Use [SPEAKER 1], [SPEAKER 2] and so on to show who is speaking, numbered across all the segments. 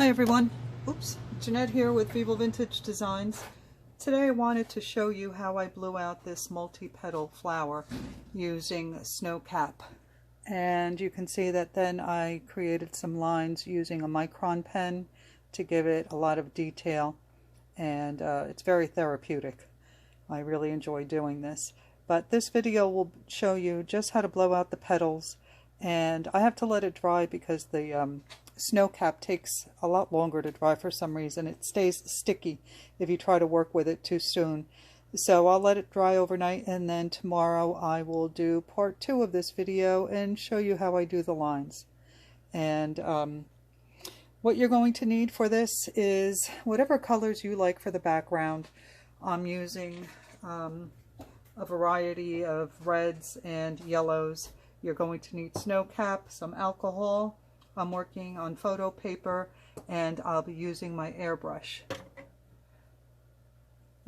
[SPEAKER 1] Hi everyone, oops, Jeanette here with Vivo Vintage Designs. Today I wanted to show you how I blew out this multi-petal flower using snow cap. And you can see that then I created some lines using a micron pen to give it a lot of detail, and it's very therapeutic. I really enjoy doing this. But this video will show you just how to blow out the petals, and I have to let it dry because the snow cap takes a lot longer to dry for some reason. It stays sticky if you try to work with it too soon. So I'll let it dry overnight, and then tomorrow I will do part 2 of this video and show you how I do the lines. And what you're going to need for this is whatever colors you like for the background. I'm using a variety of reds and yellows. You're going to need snow cap, some alcohol. I'm working on photo paper, and I'll be using my airbrush.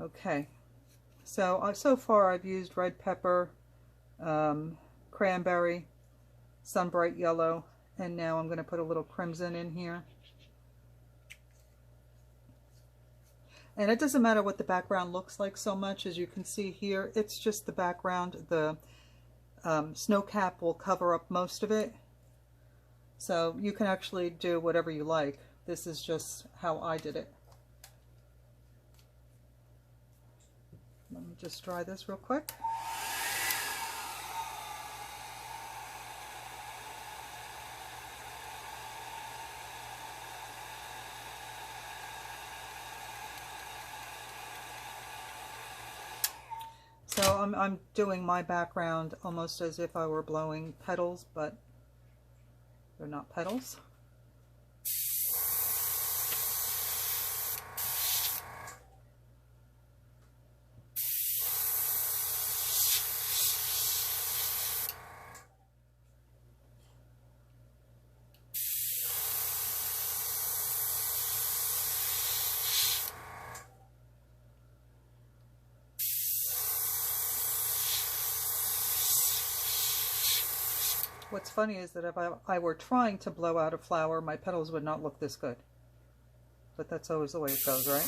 [SPEAKER 1] Okay, so far I've used red pepper, cranberry, some bright yellow, and now I'm going to put a little crimson in here. And it doesn't matter what the background looks like so much. As you can see here, it's just the background. The snow cap will cover up most of it. So you can actually do whatever you like. This is just how I did it. Let me just dry this real quick. So I'm doing my background almost as if I were blowing petals, but they're not petals. What's funny is that if I were trying to blow out a flower, my petals would not look this good. But that's always the way it goes, right?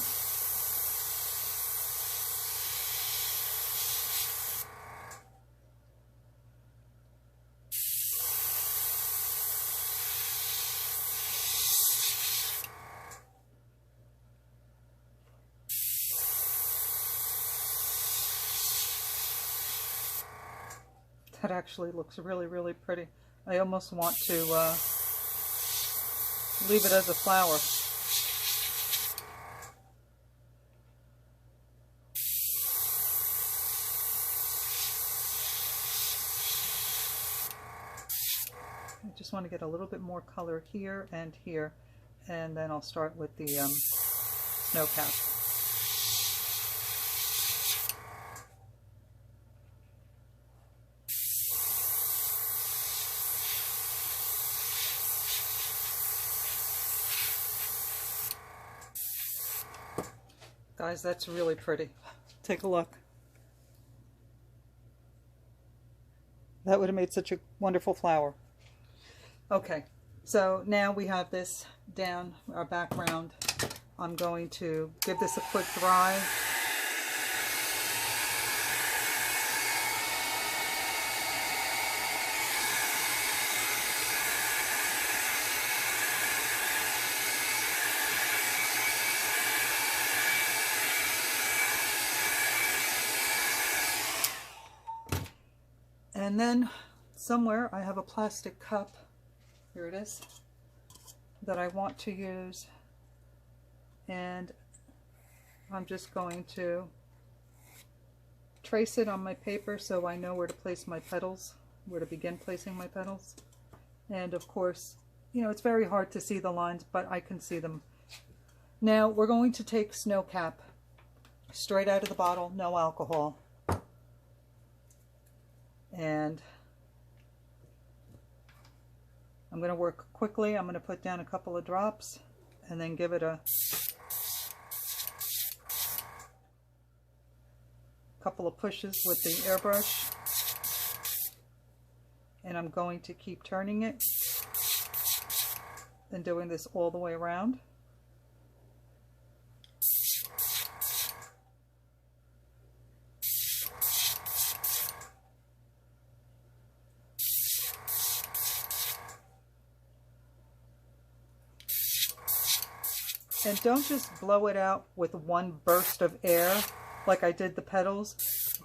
[SPEAKER 1] That actually looks really, really pretty. I almost want to leave it as a flower. I just want to get a little bit more color here and here, and then I'll start with the snow cap. Guys, that's really pretty. Take a look. That would have made such a wonderful flower. Okay, so now we have this down, our background. I'm going to give this a quick dry. And then somewhere I have a plastic cup, here it is, that I want to use, and I'm just going to trace it on my paper so I know where to place my petals, where to begin placing my petals. And of course, you know, it's very hard to see the lines, but I can see them. Now we're going to take snow cap straight out of the bottle, no alcohol. And I'm going to work quickly. I'm going to put down a couple of drops and then give it a couple of pushes with the airbrush. And I'm going to keep turning it and doing this all the way around. And don't just blow it out with one burst of air like I did the petals.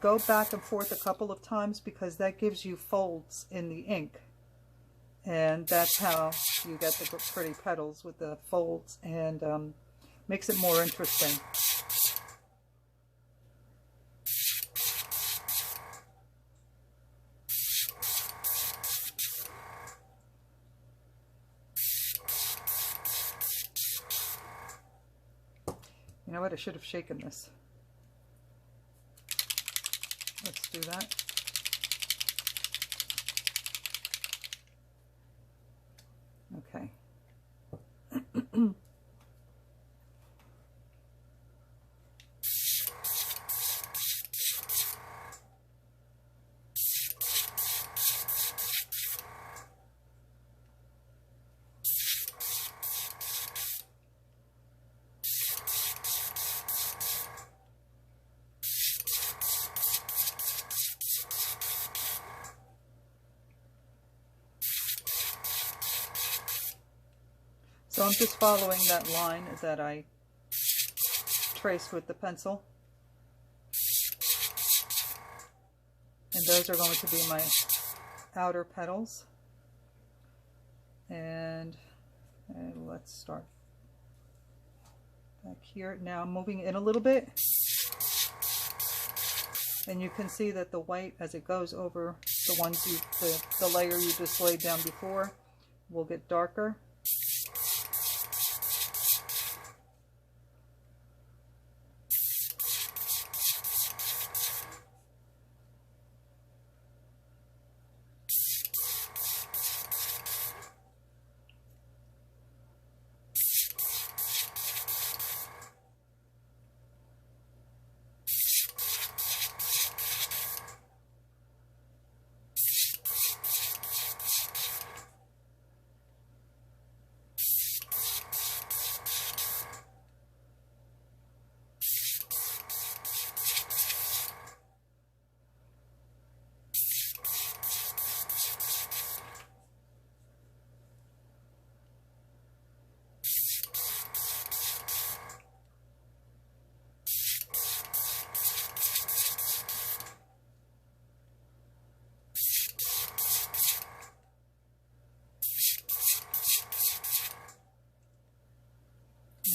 [SPEAKER 1] Go back and forth a couple of times because that gives you folds in the ink. And that's how you get the pretty petals, with the folds, and makes it more interesting. You know what? I should have shaken this. Let's do that. Okay. So I'm just following that line that I traced with the pencil. And those are going to be my outer petals. And let's start back here. Now I'm moving in a little bit. And you can see that the white, as it goes over the ones the layer you just laid down before, will get darker.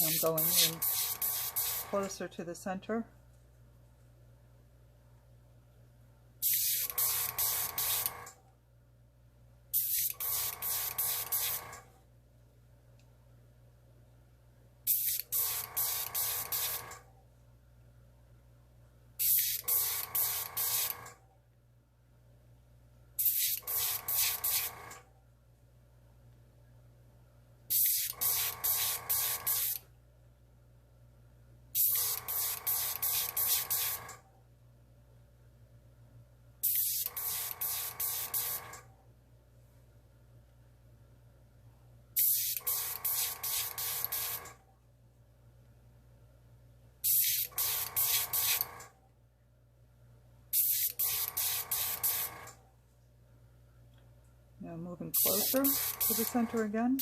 [SPEAKER 1] I'm going in closer to the center. Now moving closer to the center again.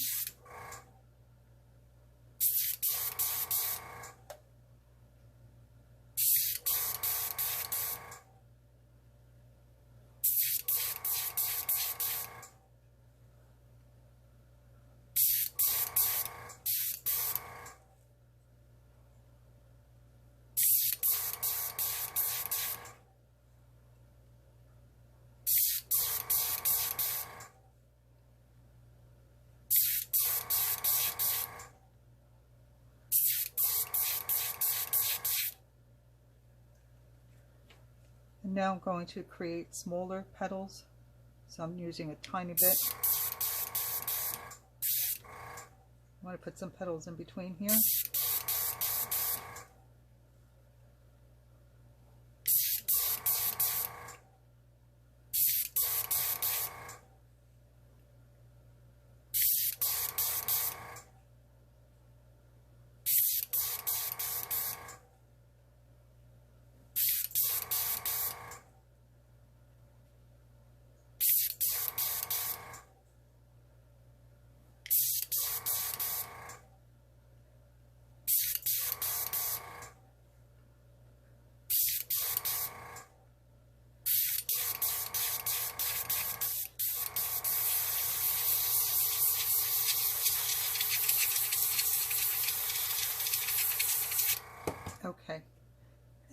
[SPEAKER 1] And now I'm going to create smaller petals, so I'm using a tiny bit. I want to put some petals in between here.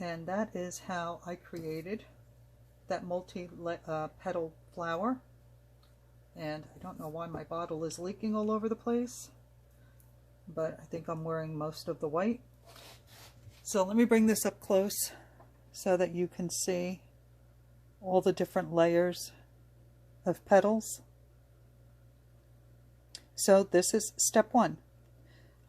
[SPEAKER 1] And that is how I created that multi-petal flower. And I don't know why my bottle is leaking all over the place, but I think I'm wearing most of the white. So let me bring this up close so that you can see all the different layers of petals. So this is step one.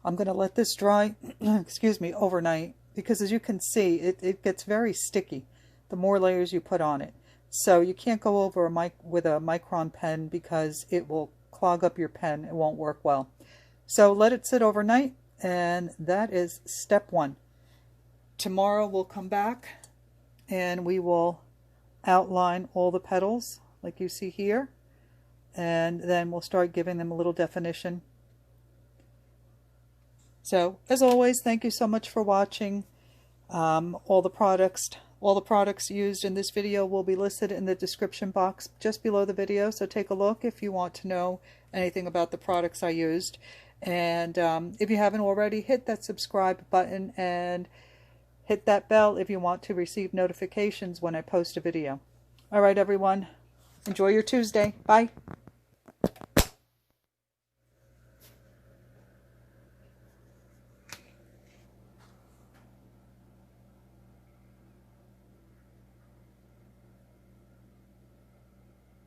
[SPEAKER 1] I'm going to let this dry, excuse me, overnight, because as you can see, it gets very sticky the more layers you put on it. So you can't go over with a micron pen because it will clog up your pen. It won't work well. So let it sit overnight, and that is step one. Tomorrow we'll come back and we will outline all the petals like you see here, and then we'll start giving them a little definition. So as always, thank you so much for watching. All the products used in this video will be listed in the description box just below the video, so take a look if you want to know anything about the products I used. And if you haven't already, hit that subscribe button and hit that bell if you want to receive notifications when I post a video. All right, everyone. Enjoy your Tuesday. Bye.